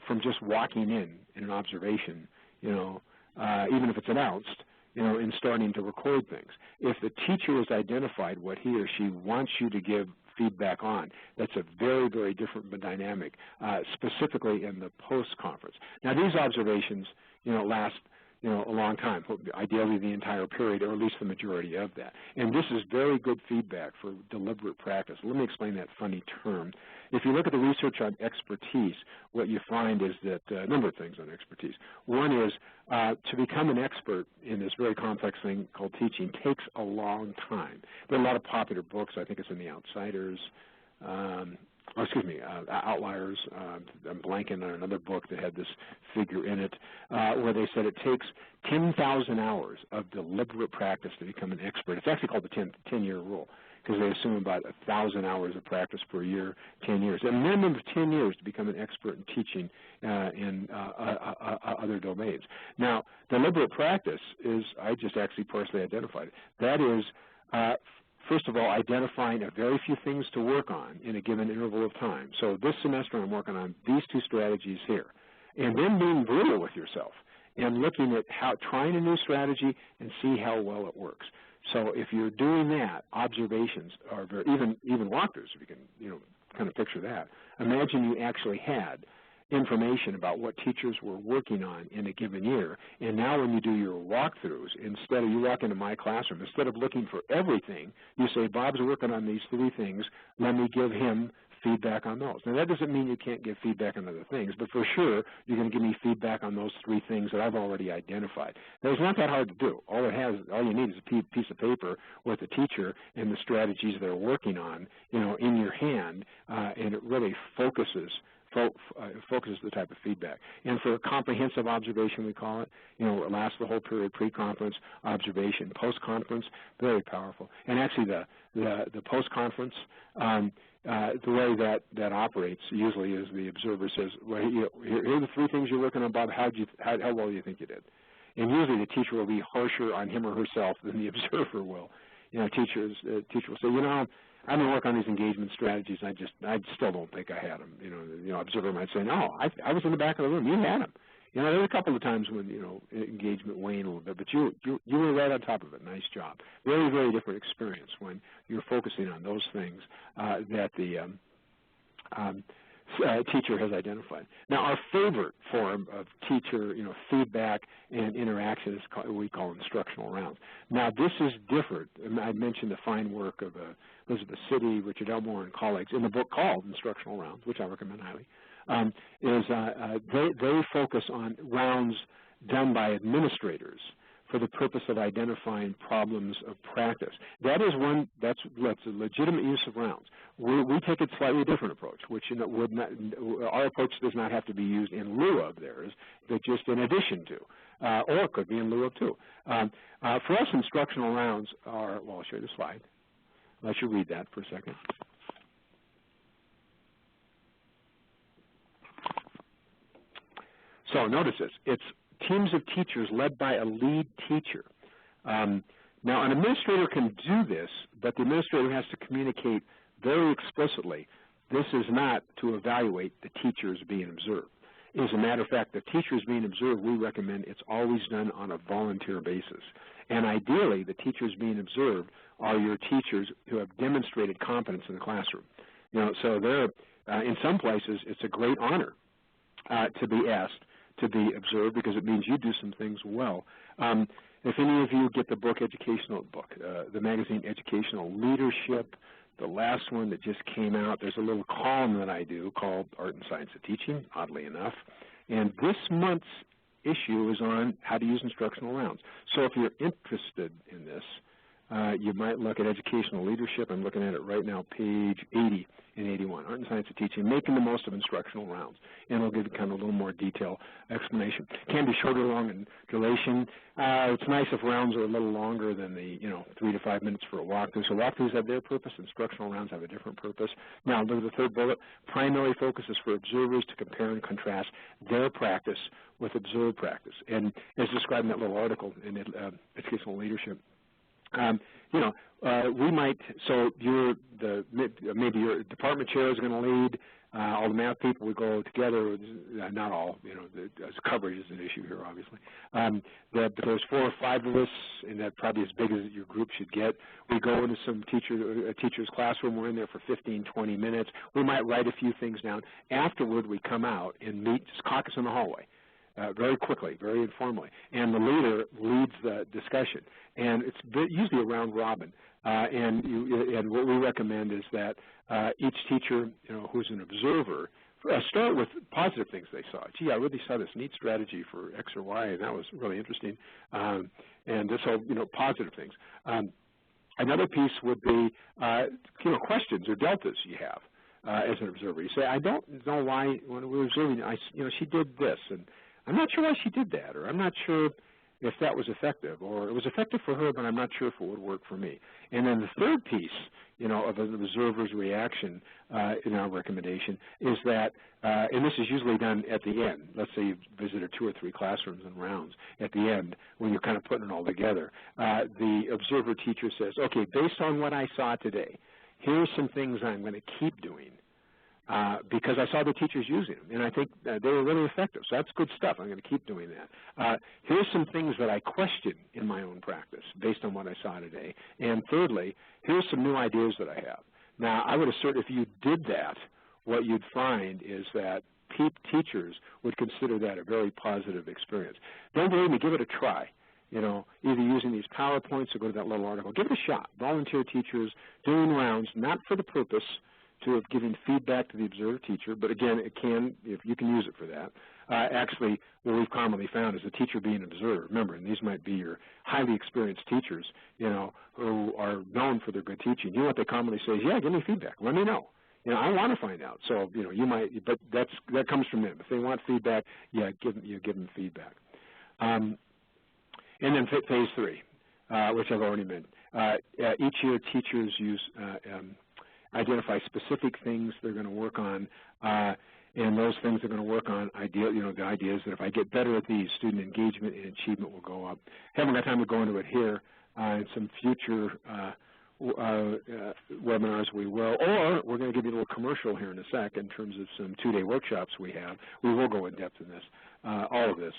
S2: from just walking in an observation, even if it's announced, and starting to record things. If the teacher has identified what he or she wants you to give feedback on, that's a very, very different dynamic, specifically in the post-conference. Now, these observations, last a long time, ideally the entire period, or at least the majority of that. And this is very good feedback for deliberate practice. Let me explain that funny term. If you look at the research on expertise, what you find is that a number of things on expertise. One is to become an expert in this very complex thing called teaching takes a long time. There are a lot of popular books. I think it's in The Outsiders. Outliers. I'm blanking on another book that had this figure in it, where they said it takes 10,000 hours of deliberate practice to become an expert. It's actually called the 10-year rule, because they assume about 1,000 hours of practice per year, 10 years. A minimum of 10 years to become an expert in teaching in other domains. Now, deliberate practice is, I just actually personally identified it. That is, first of all, identifying a very few things to work on in a given interval of time. So this semester I'm working on these 2 strategies here. And then being brutal with yourself and looking at trying a new strategy and see how well it works. So if you're doing that, observations are very, even walkthroughs, if you can, kind of picture that. Imagine you actually had information about what teachers were working on in a given year, and now when you do your walkthroughs, instead of you walk into my classroom, instead of looking for everything, you say, Bob's working on these 3 things, let me give him feedback on those. Now, that doesn't mean you can't give feedback on other things, but for sure, you're going to give me feedback on those 3 things that I've already identified. Now, it's not that hard to do. All you need is a piece of paper with the teacher and the strategies they're working on, in your hand, and it really focuses the type of feedback. And for a comprehensive observation, we call it, it lasts the whole period, pre-conference, observation, post-conference, very powerful. And actually the post-conference, the way that operates usually is the observer says, well, here are the 3 things you're working on, Bob, how well do you think you did? And usually the teacher will be harsher on him or herself than the observer will. you know, teacher will say, you know, I've been working on these engagement strategies. I still don't think I had them. You know, observer might say, no, I was in the back of the room. You had them. You know, there were a couple of times when, you know, engagement waned a little bit, but you were right on top of it. Nice job. Very, very different experience when you're focusing on those things that the teacher has identified. Now, our favorite form of teacher, you know, feedback and interaction is what we call instructional rounds. Now, this is different. I mentioned the fine work of Elizabeth City, Richard Elmore, and colleagues in the book called Instructional Rounds, which I recommend highly. They focus on rounds done by administrators for the purpose of identifying problems of practice. That's a legitimate use of rounds. We take a slightly different approach, which, you know, our approach does not have to be used in lieu of theirs, but just in addition to, or it could be in lieu of too. For us, instructional rounds are, well, I'll show you the slide. Let you read that for a second. So notice this. It's teams of teachers led by a lead teacher. Now, an administrator can do this, but the administrator has to communicate very explicitly. This is not to evaluate the teachers being observed. As a matter of fact, the teachers being observed, we recommend it's always done on a volunteer basis. And ideally, the teachers being observed are your teachers who have demonstrated competence in the classroom. You know, so they're, in some places, it's a great honor to be asked to be observed because it means you do some things well. If any of you get the book, the magazine Educational Leadership, the last one that just came out, there's a little column that I do called Art and Science of Teaching, oddly enough. And this month's issue is on how to use instructional rounds. So if you're interested in this, you might look at Educational Leadership. I'm looking at it right now, page 80 and 81, Art and Science of Teaching, making the most of instructional rounds. And we'll give you kind of a little more detailed explanation. Can be shorter, long, in duration. It's nice if rounds are a little longer than the, 3 to 5 minutes for a walkthrough. So walkthroughs have their purpose. Instructional rounds have a different purpose. Now, look at the third bullet. Primary focus is for observers to compare and contrast their practice with observed practice. And as described in that little article in Educational Leadership, we might, so maybe your department chair is going to lead, all the math people would go together, not all, as coverage is an issue here, obviously. But there's 4 or 5 of us, and that probably as big as your group should get. We go into some teacher's classroom, we're in there for 15, 20 minutes. We might write a few things down. Afterward, we come out and meet, just caucus in the hallway. Very quickly, very informally, and the leader leads the discussion, and it's usually a round robin. And what we recommend is that each teacher, who's an observer, start with positive things they saw. Gee, I really saw this neat strategy for X or Y, and that was really interesting. And so, positive things. Another piece would be, questions or deltas you have as an observer. You say, I don't know why when we were observing, she did this, and I'm not sure why she did that, or I'm not sure if that was effective, or it was effective for her, but I'm not sure if it would work for me. And then the third piece, of an observer's reaction in our recommendation is that, and this is usually done at the end. Let's say you've visited 2 or 3 classrooms and rounds. At the end, when you're kind of putting it all together, the observer teacher says, okay, based on what I saw today, here's some things I'm going to keep doing. Because I saw the teachers using them, and I think they were really effective. So that's good stuff. I'm going to keep doing that. Here's some things that I question in my own practice based on what I saw today. And thirdly, here's some new ideas that I have. Now, I would assert if you did that, what you'd find is that teachers would consider that a very positive experience. Don't believe me, give it a try. Either using these PowerPoints or go to that little article. Give it a shot. Volunteer teachers doing rounds, not for the purpose of giving feedback to the observed teacher, but again, if you can use it for that. Actually, what we've commonly found is the teacher being observed. Remember, and these might be your highly experienced teachers, who are known for their good teaching. You know what they commonly say is, yeah, give me feedback. Let me know. I want to find out. So, you might, but that comes from them. If they want feedback, yeah, give them feedback. And then phase 3, which I've already mentioned. Each year, teachers identify specific things they're going to work on, and those things they're going to work on, the idea is that if I get better at these, student engagement and achievement will go up. Haven't got time to go into it here, in some future webinars we will, or we're going to give you a little commercial here in a sec in terms of some two-day workshops we have. We will go in depth in this, all of this,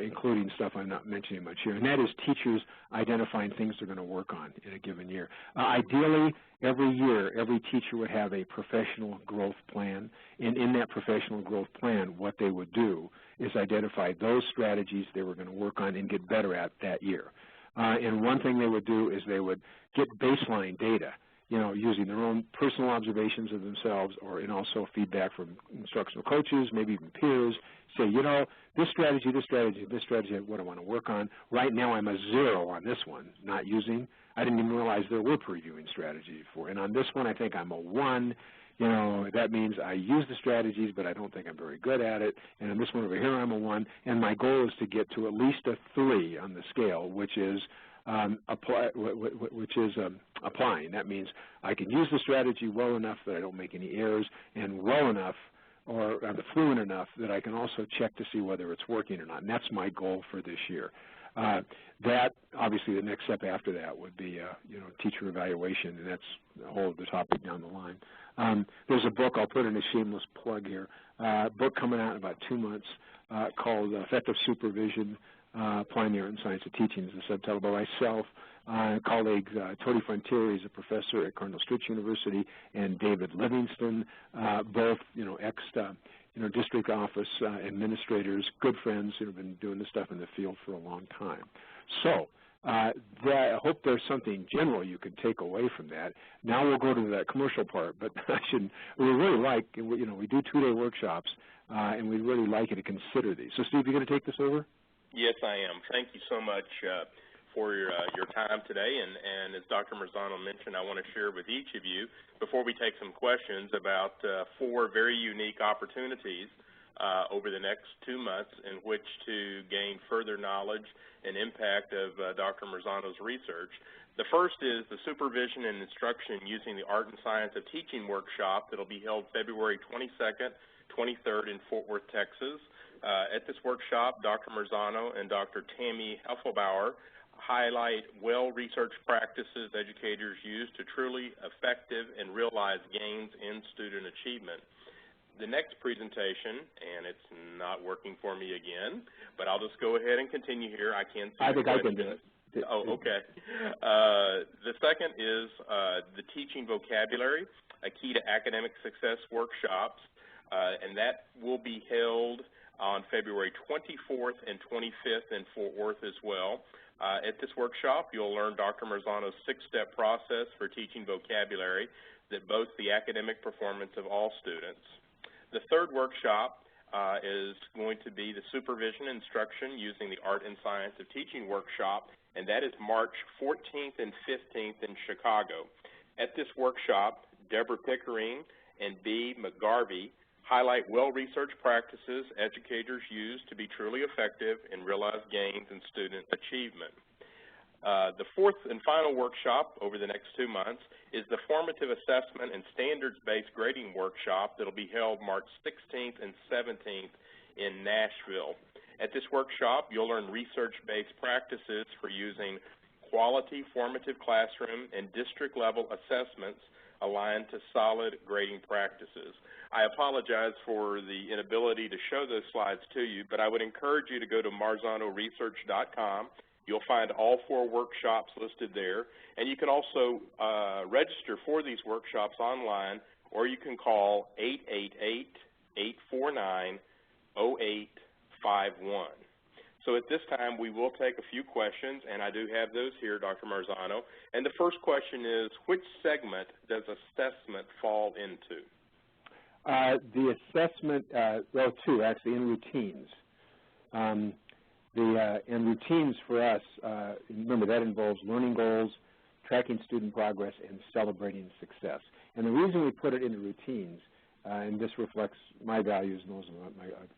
S2: including stuff I'm not mentioning much here, and that is teachers identifying things they're going to work on in a given year. Ideally, every year, every teacher would have a professional growth plan, and in that professional growth plan, what they would do is identify those strategies they were going to work on and get better at that year. And one thing they would do is they would get baseline data, using their own personal observations of themselves and also feedback from instructional coaches, maybe even peers, say, this strategy, what I want to work on. Right now I'm a 0 on this one, not using. I didn't even realize there were previewing strategies for. And on this one I think I'm a 1. That means I use the strategies, but I don't think I'm very good at it. And on this one over here, I'm a 1. And my goal is to get to at least a 3 on the scale, which is applying. That means I can use the strategy well enough that I don't make any errors, and well enough or fluent enough that I can also check to see whether it's working or not. And that's my goal for this year. That, obviously, the next step after that would be, teacher evaluation, and that's a whole other topic down the line. There's a book, I'll put in a shameless plug here, book coming out in about 2 months called Effective Supervision, Applying the Art and Science of Teaching is the subtitle, by myself, colleague Tony Frontier, he's a professor at Cardinal Stritch University, and David Livingston, both, district office administrators, good friends who have been doing this stuff in the field for a long time. So I hope there's something general you can take away from that. Now we'll go to that commercial part, but we really like, we do two-day workshops, and we'd really like you to consider these. So Steve, you going to take this over?
S1: Yes, I am. Thank you so much for your time today, and as Dr. Marzano mentioned, I want to share with each of you, before we take some questions, about 4 very unique opportunities over the next 2 months in which to gain further knowledge and impact of Dr. Marzano's research. The first is the Supervision and Instruction Using the Art and Science of Teaching workshop that will be held February 22nd, 23rd in Fort Worth, Texas. At this workshop, Dr. Marzano and Dr. Tammy Heffelbauer highlight well-researched practices educators use to truly effective and realize gains in student achievement. The next presentation, and it's not working for me again, but I'll just go ahead and continue here. I can see
S2: I think I can do it.
S1: Oh, okay. The second is the Teaching Vocabulary, a Key to Academic Success workshops, and that will be held on February 24th and 25th in Fort Worth as well. At this workshop, you'll learn Dr. Marzano's 6-step process for teaching vocabulary that boasts the academic performance of all students. The third workshop is going to be the Supervision Instruction Using the Art and Science of Teaching workshop, and that is March 14th and 15th in Chicago. At this workshop, Deborah Pickering and B. McGarvey highlight well-researched practices educators use to be truly effective and realize gains in student achievement. The fourth and final workshop over the next 2 months is the Formative Assessment and Standards-Based Grading workshop that will be held March 16th and 17th in Nashville. At this workshop, you'll learn research-based practices for using quality formative classroom and district-level assessments aligned to solid grading practices. I apologize for the inability to show those slides to you, but I would encourage you to go to marzanoresearch.com. You'll find all 4 workshops listed there, and you can also register for these workshops online, or you can call 888-849-0851. So at this time, we will take a few questions, and I do have those here, Dr. Marzano. And the first question is, which segment does assessment fall into?
S2: The assessment, well, 2 actually, in routines. And routines for us, remember that involves learning goals, tracking student progress, and celebrating success. And the reason we put it into routines, and this reflects my values and those of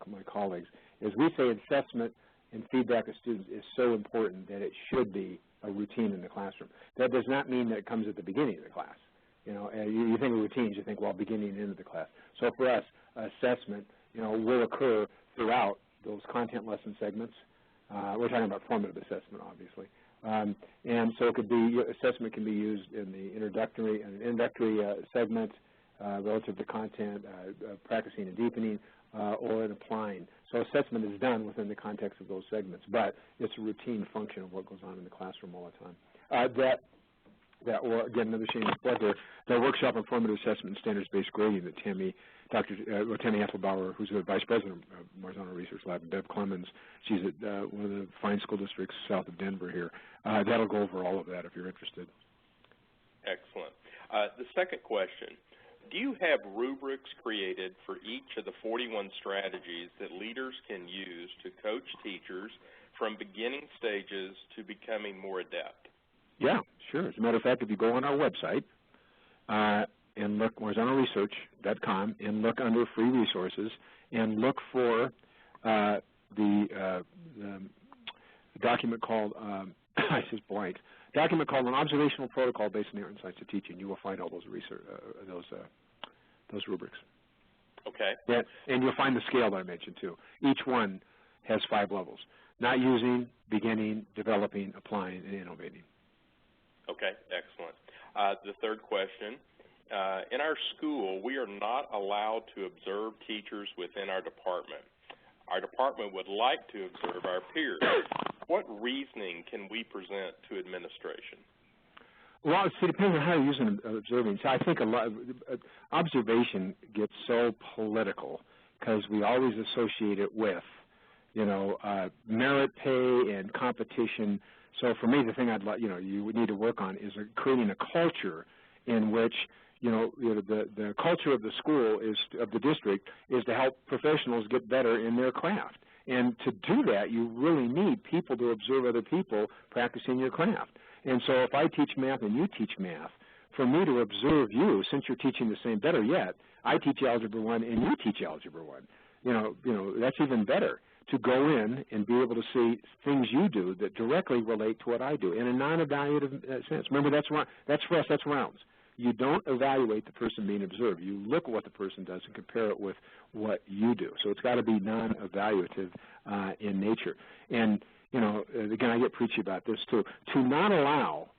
S2: my colleagues, is we say assessment and feedback of students is so important that it should be a routine in the classroom. That does not mean that it comes at the beginning of the class. You think of routines, you think, well, beginning and end of the class. So for us, assessment, will occur throughout those content lesson segments. We're talking about formative assessment, obviously. And so it could be, assessment can be used in the introductory segment relative to content, practicing and deepening, or in applying. So assessment is done within the context of those segments, but it's a routine function of what goes on in the classroom all the time. Or again, another shameless plug there, the workshop on formative assessment and standards-based grading that Tammy Ethelbauer, who's the vice president of Marzano Research Lab, and Deb Clemens, she's at one of the fine school districts south of Denver here. That'll go over all of that if you're interested.
S1: Excellent. The second question, do you have rubrics created for each of the 41 strategies that leaders can use to coach teachers from beginning stages to becoming more adept?
S2: Yeah, sure. As a matter of fact, if you go on our website and look, MarzanoResearch.com, and look under free resources and look for the document called, I just blanked, document called An Observational Protocol Based on the Art and Science of Teaching, you will find all those those rubrics.
S1: Okay.
S2: And you'll find the scale that I mentioned too. Each one has 5 levels: not using, beginning, developing, applying, and innovating.
S1: Okay, excellent. The third question, in our school, we are not allowed to observe teachers within our department. Our department would like to observe our peers. What reasoning can we present to administration?
S2: Well, it depends on how you're using observing. So I think a lot of observation gets so political because we always associate it with, merit pay and competition. So for me, the thing you would need to work on is creating a culture in which, the culture of the school of the district is to help professionals get better in their craft. And to do that, you really need people to observe other people practicing your craft. And so if I teach math and you teach math, for me to observe you, since you're teaching the same, better yet, I teach Algebra 1 and you teach Algebra 1. That's even better, to go in and be able to see things you do that directly relate to what I do in a non-evaluative sense. Remember, that's for us, that's rounds. You don't evaluate the person being observed. You look at what the person does and compare it with what you do. So it's got to be non-evaluative in nature. And, again, I get preachy about this too. To not allow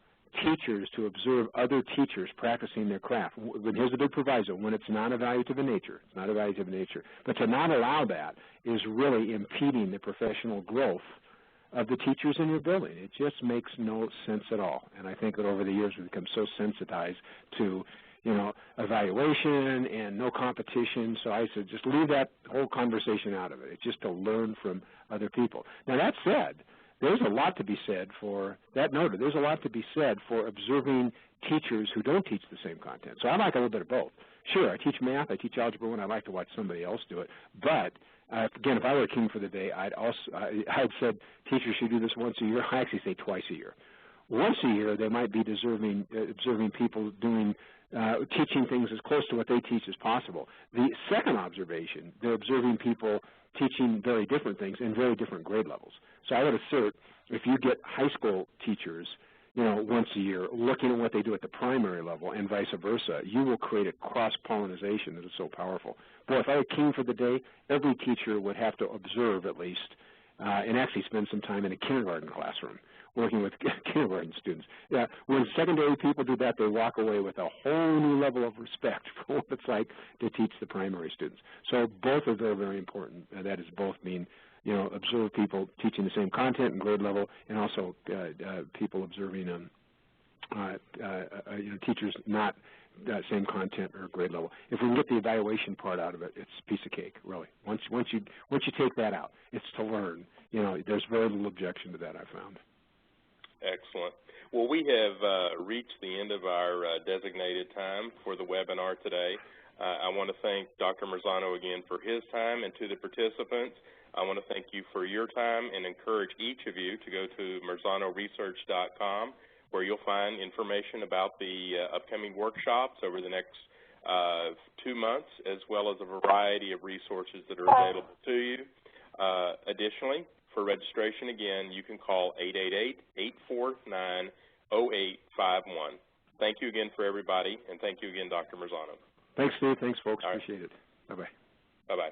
S2: teachers to observe other teachers practicing their craft, here's the big proviso, when it's non-evaluative in nature. It's not evaluative in nature. But to not allow that is really impeding the professional growth of the teachers in your building. It just makes no sense at all. And I think that over the years we've become so sensitized to, evaluation and no competition. So I said just leave that whole conversation out of it. It's just to learn from other people. Now that said, there's a lot to be said for that noted. There's a lot to be said for observing teachers who don't teach the same content. So I like a little bit of both. Sure, I teach math, I teach Algebra 1, I like to watch somebody else do it. But again, if I were a king for the day, I'd said teachers should do this once a year. I actually say twice a year. Once a year, they might be observing people doing teaching things as close to what they teach as possible. The second observation, they're observing people teaching very different things in very different grade levels. So I would assert if you get high school teachers, once a year, looking at what they do at the primary level and vice versa, you will create a cross-pollinization that is so powerful. Boy, if I were king for the day, every teacher would have to observe at least and actually spend some time in a kindergarten classroom working with kindergarten students. When secondary people do that, they walk away with a whole new level of respect for what it's like to teach the primary students. So both are very, very important. That is, both mean observe people teaching the same content and grade level, and also people observing teachers not same content or grade level. If we can get the evaluation part out of it, it's a piece of cake, really. Once you take that out, it's to learn. There's very little objection to that, I found.
S1: Excellent. Well, we have reached the end of our designated time for the webinar today. I want to thank Dr. Marzano again for his time, and to the participants, I want to thank you for your time and encourage each of you to go to MarzanoResearch.com, where you'll find information about the upcoming workshops over the next 2 months, as well as a variety of resources that are available to you. Additionally, for registration, again, you can call 888-849-0851. Thank you again for everybody, and thank you again, Dr. Marzano.
S2: Thanks, Steve. Thanks, folks. Appreciate it. Bye-bye.
S1: Bye-bye.